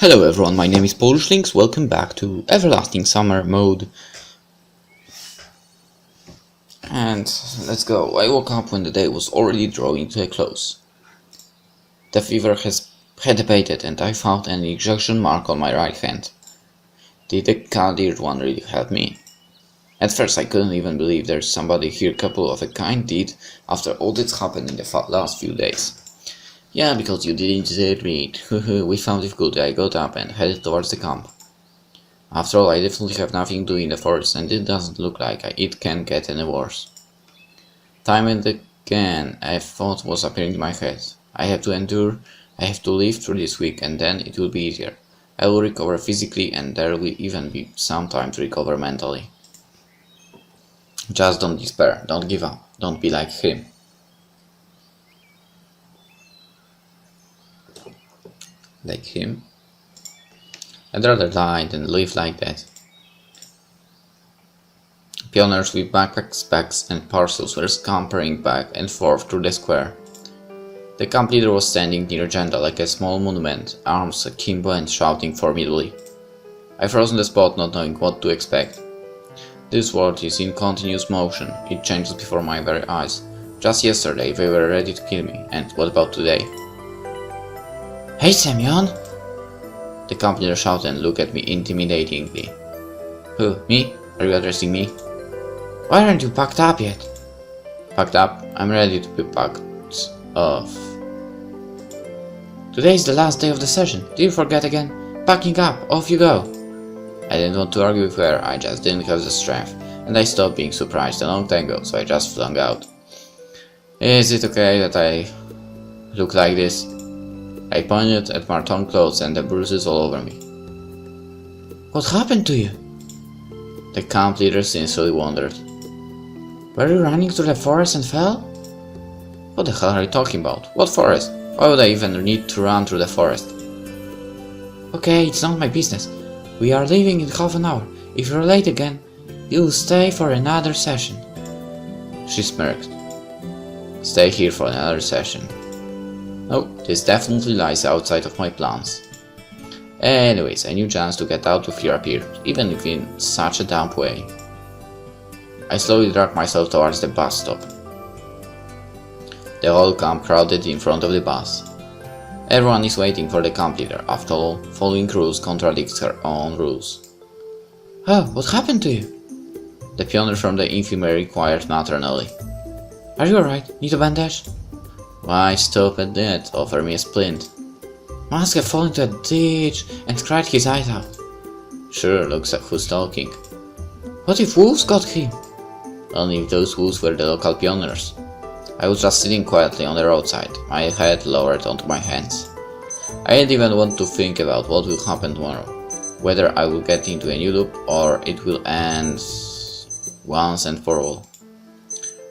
Hello everyone, my name is PolishLynx, welcome back to Everlasting Summer mode. And let's go. I woke up when the day was already drawing to a close. The fever had abated and I found an ejection mark on my right hand. Did the Kaldirt one really help me? At first I couldn't even believe there's somebody here capable of a kind deed after all that's happened in the last few days. Yeah, because you didn't desert me. We found it good. I got up and headed towards the camp. After all, I definitely have nothing to do in the forest, and it doesn't look like it can get any worse. Time and again, a thought was appearing in my head. I have to endure, I have to live through this week, and then it will be easier. I will recover physically, and there will even be some time to recover mentally. Just don't despair, don't give up, don't be like him. Like him? I'd rather die than live like that. Pioneers with backpacks, bags and parcels were scampering back and forth through the square. The camp leader was standing near Jenda like a small monument, arms akimbo and shouting formidably. I froze on the spot, not knowing what to expect. This world is in continuous motion, it changes before my very eyes. Just yesterday they were ready to kill me, and what about today? Hey Semyon! The camp leader shouted and looked at me intimidatingly. Who, me? Are you addressing me? Why aren't you packed up yet? Packed up? I'm ready to be packed off. Today is the last day of the session. Did you forget again? Packing up, off you go. I didn't want to argue with her, I just didn't have the strength, and I stopped being surprised a long time ago, so I just flung out. Is it okay that I look like this? I pointed at my torn clothes and the bruises all over me. What happened to you? The camp leader sincerely wondered. Were you running through the forest and fell? What the hell are you talking about? What forest? Why would I even need to run through the forest? Okay, it's not my business. We are leaving in half an hour. If you're late again, you'll stay for another session. She smirked. Stay here for another session. No, this definitely lies outside of my plans. Anyways, a new chance to get out of here appeared, even if in such a dumb way. I slowly dragged myself towards the bus stop. The whole camp crowded in front of the bus. Everyone is waiting for the camp leader. After all, following rules contradicts her own rules. Oh, what happened to you? The pioneer from the infirmary inquired maternally. Are you alright? Need a bandage? Why stop at that? Offer me a splint. Must have fallen into a ditch and cried his eyes out. Sure, looks like who's talking. What if wolves got him? Only if those wolves were the local pioneers. I was just sitting quietly on the roadside, my head lowered onto my hands. I didn't even want to think about what will happen tomorrow. Whether I will get into a new loop or it will end once and for all.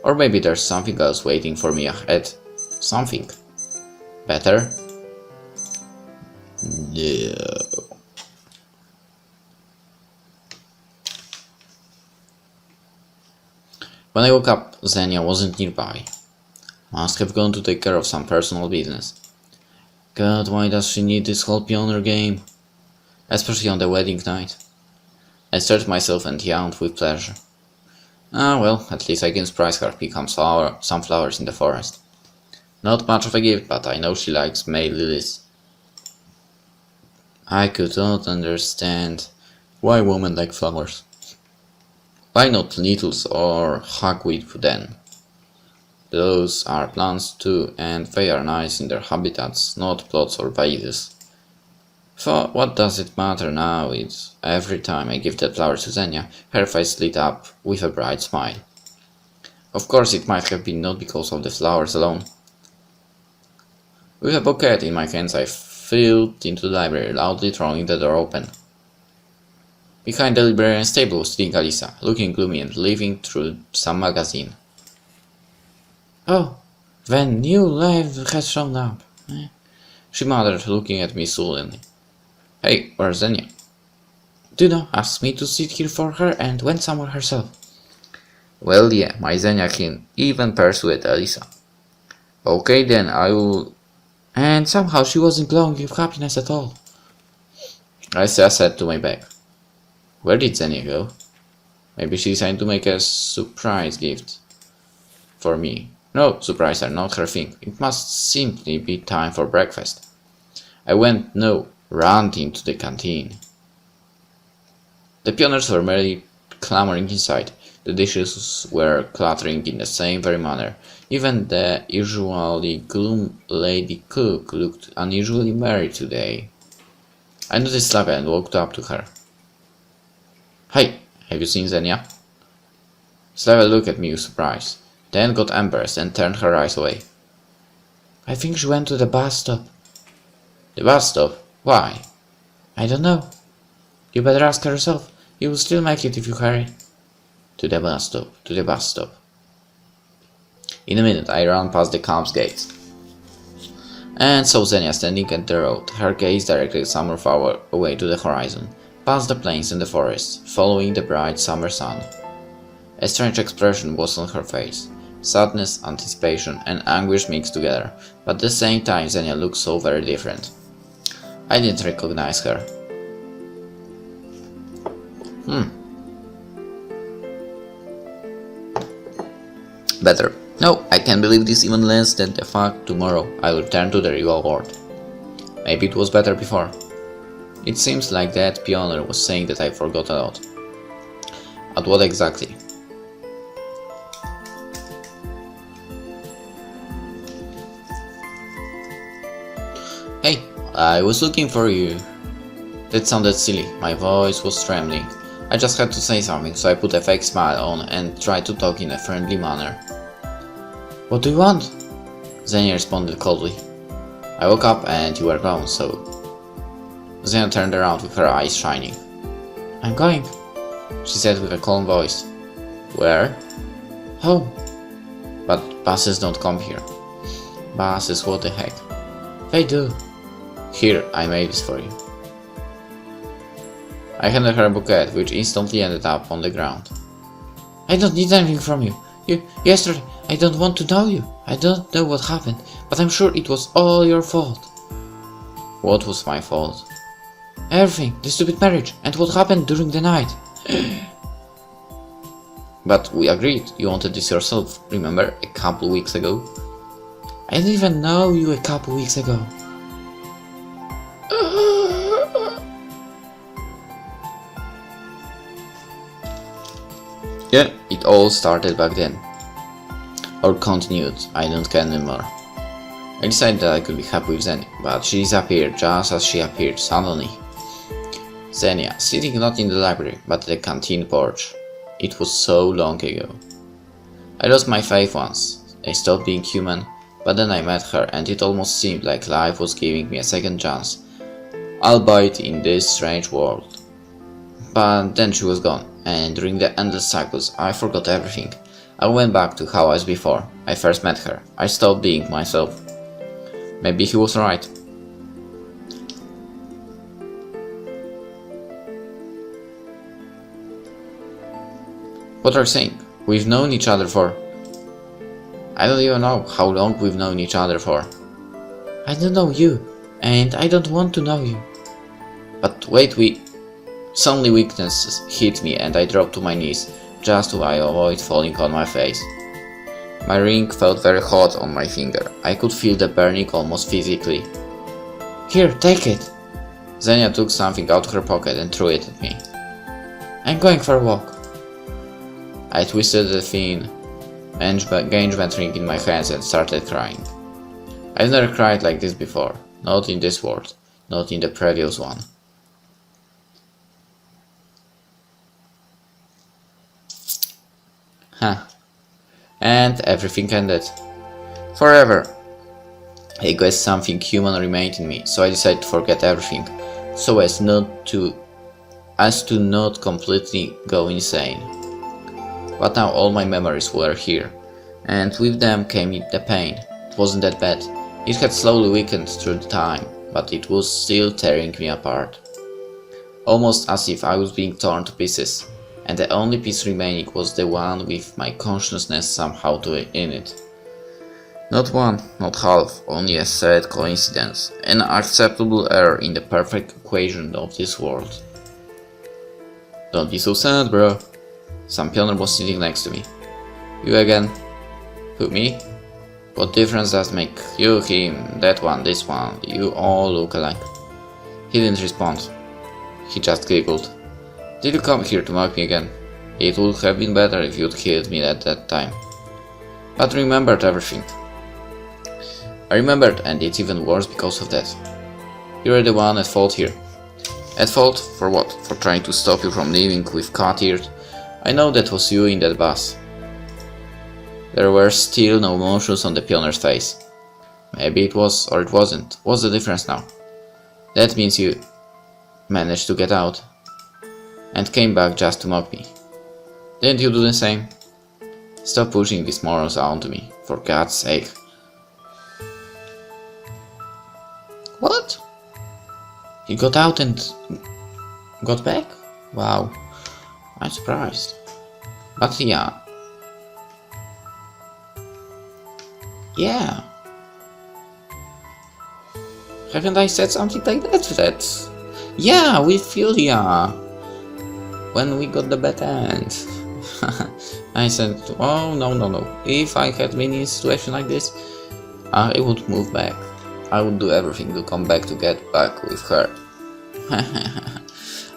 Or maybe there's something else waiting for me ahead. Something better? No. When I woke up, Xenia wasn't nearby. Must have gone to take care of some personal business. God, why does she need this whole pioneer game? Especially on the wedding night. I stretched myself and yawned with pleasure. Ah well, at least I can surprise her, pick some flowers in the forest. Not much of a gift, but I know she likes May lilies. I could not understand why women like flowers. Why not nettles or hawkweed then? Those are plants too, and they are nice in their habitats, not plots or vases. So what does it matter now? It's every time I give that flower to Xenia, her face lit up with a bright smile. Of course, it might have been not because of the flowers alone. With a bouquet in my hands, I filed into the library, loudly throwing the door open. Behind the librarian's table was sitting Alisa, looking gloomy and leafing through some magazine. Oh, the new life has shown up, she muttered, looking at me sullenly. Hey, where's Xenia? Duno asked me to sit here for her and went somewhere herself. Well, yeah, my Xenia can even persuade Alisa. Okay then, I will... And somehow she wasn't glowing with happiness at all. I said to my back. Where did Xenia go? Maybe she decided to make a surprise gift for me. No, surprises are not her thing. It must simply be time for breakfast. I ran into the canteen. The pioneers were merely clamoring inside. The dishes were clattering in the same very manner. Even the usually glum lady cook looked unusually merry today. I noticed Slava and walked up to her. Hey, have you seen Xenia? Slava looked at me with surprise, then got embarrassed and turned her eyes away. I think she went to the bus stop. The bus stop? Why? I don't know. You better ask her yourself. You will still make it if you hurry. To the bus stop, to the bus stop. In a minute I ran past the camp's gate and saw Xenia standing at the road, her gaze directed somewhere far away to the horizon, past the plains and the forests, following the bright summer sun. A strange expression was on her face, sadness, anticipation, and anguish mixed together, but at the same time Xenia looked so very different. I didn't recognize her. Better. No, I can't believe this even less than the fact tomorrow I will return to the real world. Maybe it was better before. It seems like that pioneer was saying that I forgot a lot. At what exactly? Hey, I was looking for you. That sounded silly, my voice was trembling. I just had to say something, so I put a fake smile on and tried to talk in a friendly manner. What do you want? Xenia responded coldly. I woke up and you were gone, so... Xenia turned around with her eyes shining. I'm going, she said with a calm voice. Where? Home. But buses don't come here. Buses, what the heck? They do. Here, I made this for you. I handed her a bouquet, which instantly ended up on the ground. I don't need anything from you. Yesterday, I don't want to know you. I don't know what happened, but I'm sure it was all your fault. What was my fault? Everything, the stupid marriage, and what happened during the night. But we agreed, you wanted this yourself, remember, a couple weeks ago? I didn't even know you a couple weeks ago. Yeah, it all started back then. Or continued, I don't care anymore. I decided that I could be happy with Xenia, but she disappeared just as she appeared suddenly. Xenia, sitting not in the library, but at the canteen porch. It was so long ago. I lost my faith once. I stopped being human, but then I met her and it almost seemed like life was giving me a second chance, albeit in this strange world. But then she was gone, and during the endless cycles I forgot everything. I went back to how I was before I first met her. I stopped being myself. Maybe he was right. What are you saying? We've known each other for... I don't even know how long we've known each other for. I don't know you, and I don't want to know you. But wait, Suddenly weakness hit me and I dropped to my knees, just to avoid falling on my face. My ring felt very hot on my finger. I could feel the burning almost physically. Here, take it! Xenia took something out of her pocket and threw it at me. I'm going for a walk. I twisted the thin engagement ring in my hands and started crying. I've never cried like this before, not in this world, not in the previous one. And everything ended. Forever. I guess something human remained in me, so I decided to forget everything, so as to not completely go insane. But now all my memories were here, and with them came the pain. It wasn't that bad. It had slowly weakened through the time, but it was still tearing me apart. Almost as if I was being torn to pieces, and the only piece remaining was the one with my consciousness somehow in it. Not one, not half, only a sad coincidence, an acceptable error in the perfect equation of this world. Don't be so sad, bro. Some pioneer was sitting next to me. You again? Who, me? What difference does it make? You, him, that one, this one, you all look alike. He didn't respond. He just giggled. Did you come here to mock me again? It would have been better if you'd killed me at that time. But I remembered everything. I remembered, and it's even worse because of that. You're the one at fault here. At fault? For what? For trying to stop you from leaving with cut ears? I know that was you in that bus. There were still no emotions on the pioneer's face. Maybe it was, or it wasn't. What's the difference now? That means you managed to get out and came back just to mock me. Didn't you do the same? Stop pushing these morals onto me, for God's sake. What? He got out and got back? Wow, I'm surprised. But yeah. Haven't I said something like that? Yeah, we feel ya. When we got the bad end. I said, oh no. If I had been in a situation like this, I would move back. I would do everything to come back to get back with her.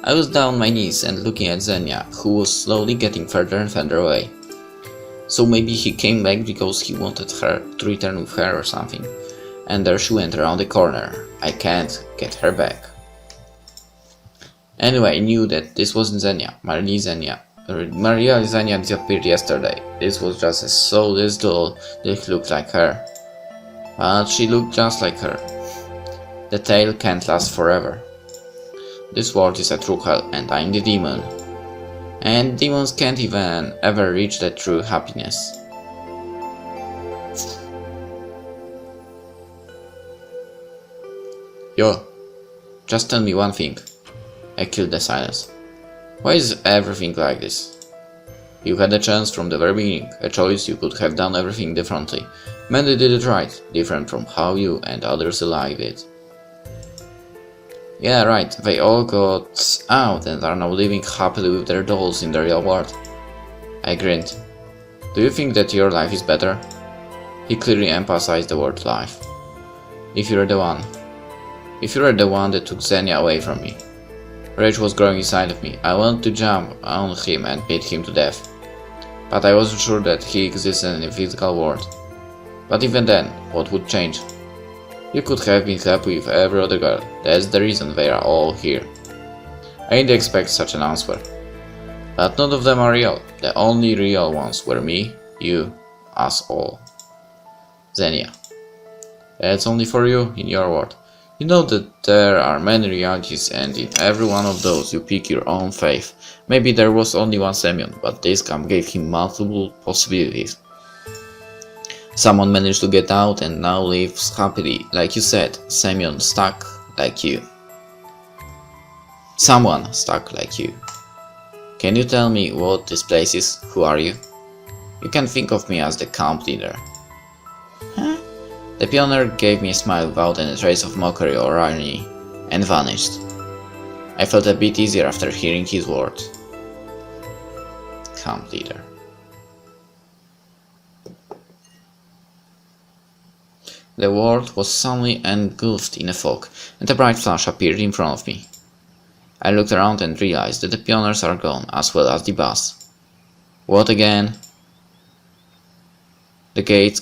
I was down on my knees and looking at Xenia, who was slowly getting further and further away. So maybe he came back because he wanted her to return with her or something. And there she went around the corner. I can't get her back. Anyway, I knew that this wasn't Xenia, Maria Xenia disappeared yesterday. This was just a soulless doll that looked like her. But she looked just like her. The tale can't last forever. This world is a true hell and I'm the demon. And demons can't even ever reach that true happiness. Yo, just tell me one thing. I killed the silence. Why is everything like this? You had a chance from the very beginning, a choice. You could have done everything differently. Many did it right, different from how you and others alike did. Yeah, right, they all got out and are now living happily with their dolls in the real world. I grinned. Do you think that your life is better? He clearly emphasized the word life. If you were the one that took Xenia away from me. Rage was growing inside of me. I wanted to jump on him and beat him to death. But I wasn't sure that he existed in the physical world. But even then, what would change? You could have been happy with every other girl. That's the reason they are all here. I didn't expect such an answer. But none of them are real. The only real ones were me, you, us all. Xenia. That's only for you, in your world. You know that there are many realities and in every one of those you pick your own faith. Maybe there was only one Semyon, but this camp gave him multiple possibilities. Someone managed to get out and now lives happily, like you said. Semyon stuck like you. Someone stuck like you. Can you tell me what this place is? Who are you? You can think of me as the camp leader. Huh? The pioneer gave me a smile without any trace of mockery or irony, and vanished. I felt a bit easier after hearing his words. Camp leader. The world was suddenly engulfed in a fog, and a bright flash appeared in front of me. I looked around and realized that the pioneers are gone, as well as the bus. What again? The gate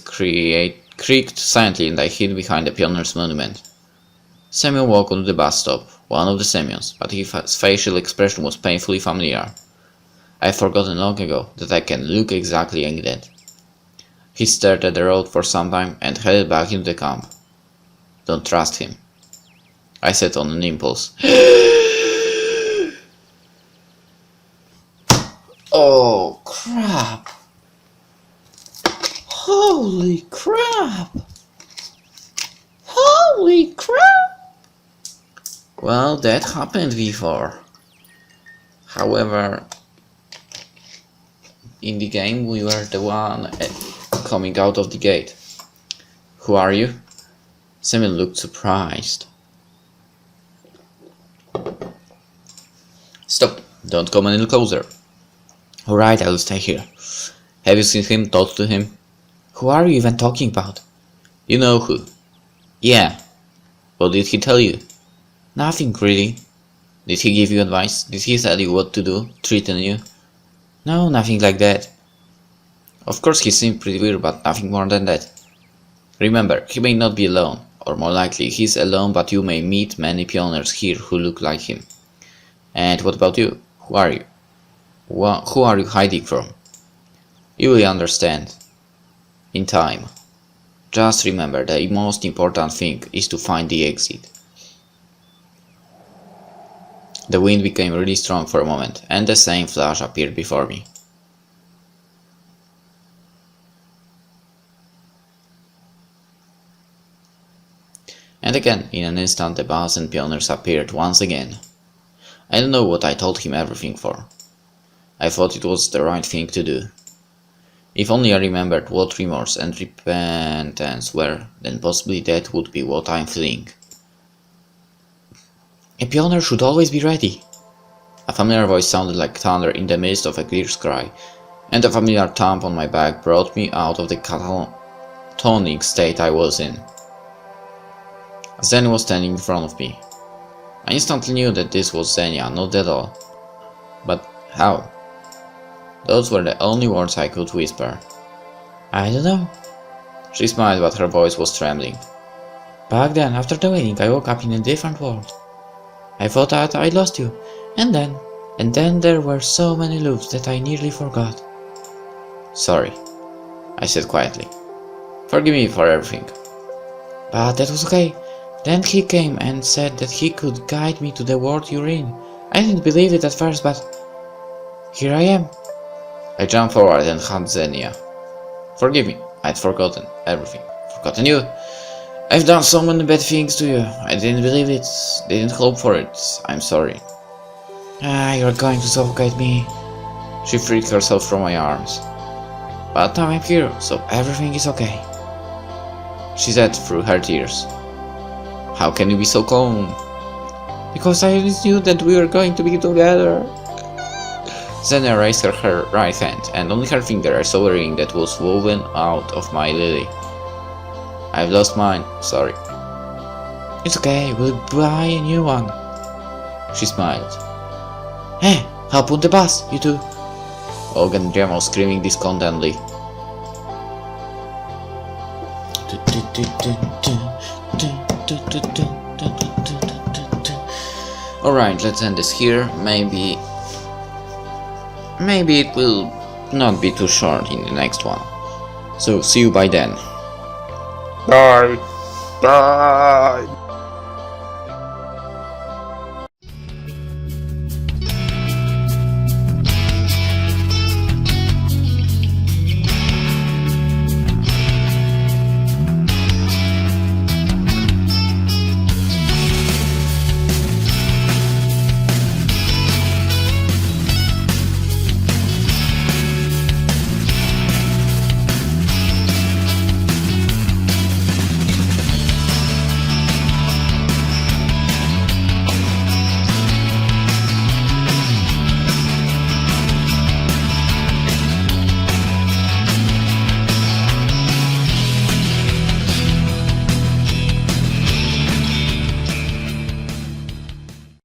creaked silently and I hid behind the pioneer's monument. Semyon walked onto the bus stop, one of the Semyons, but his facial expression was painfully familiar. I had forgotten long ago that I can look exactly like that. He stared at the road for some time and headed back into the camp. Don't trust him, I said on an impulse. Oh crap! Holy crap! Holy crap! Well, that happened before. However, in the game we were the one coming out of the gate. Who are you? Semyon looked surprised. Stop! Don't come any closer. Alright, I will stay here. Have you seen him? Talked to him? Who are you even talking about? You know who. Yeah. What did he tell you? Nothing really. Did he give you advice? Did he tell you what to do? Threaten you? No, nothing like that. Of course he seemed pretty weird, but nothing more than that. Remember, he may not be alone, or more likely he's alone, but you may meet many pioneers here who look like him. And what about you? Who are you? Who are you hiding from? You will understand. In time. Just remember, the most important thing is to find the exit. The wind became really strong for a moment, and the same flash appeared before me. And again, in an instant, the boss and pioneers appeared once again. I don't know what I told him everything for. I thought it was the right thing to do. If only I remembered what remorse and repentance were, then possibly that would be what I'm feeling. A pioneer should always be ready. A familiar voice sounded like thunder in the midst of a clear sky, and a familiar thump on my back brought me out of the catatonic state I was in. Zen was standing in front of me. I instantly knew that this was Xenia, not at all. But how? Those were the only words I could whisper. I don't know. She smiled, but her voice was trembling. Back then, after the wedding, I woke up in a different world. I thought that I lost you, and then there were so many loops that I nearly forgot. Sorry, I said quietly. Forgive me for everything. But that was okay. Then he came and said that he could guide me to the world you're in. I didn't believe it at first, but here I am. I jumped forward and hugged Xenia. Forgive me, I'd forgotten everything. Forgotten you. I've done so many bad things to you. I didn't believe it, didn't hope for it. I'm sorry. You're going to suffocate me. She freed herself from my arms. But now I'm here, so everything is okay. She said through her tears. How can you be so calm? Because I knew that we were going to be together. Xenia raised her right hand, and on her finger I saw a ring that was woven out of my lily. I've lost mine, sorry. It's okay, we'll buy a new one. She smiled. Hey, help on the bus, you two. Og and Jem was screaming discontentedly. Alright, let's end this here. Maybe it will not be too short in the next one. So see you by then. Bye. Bye.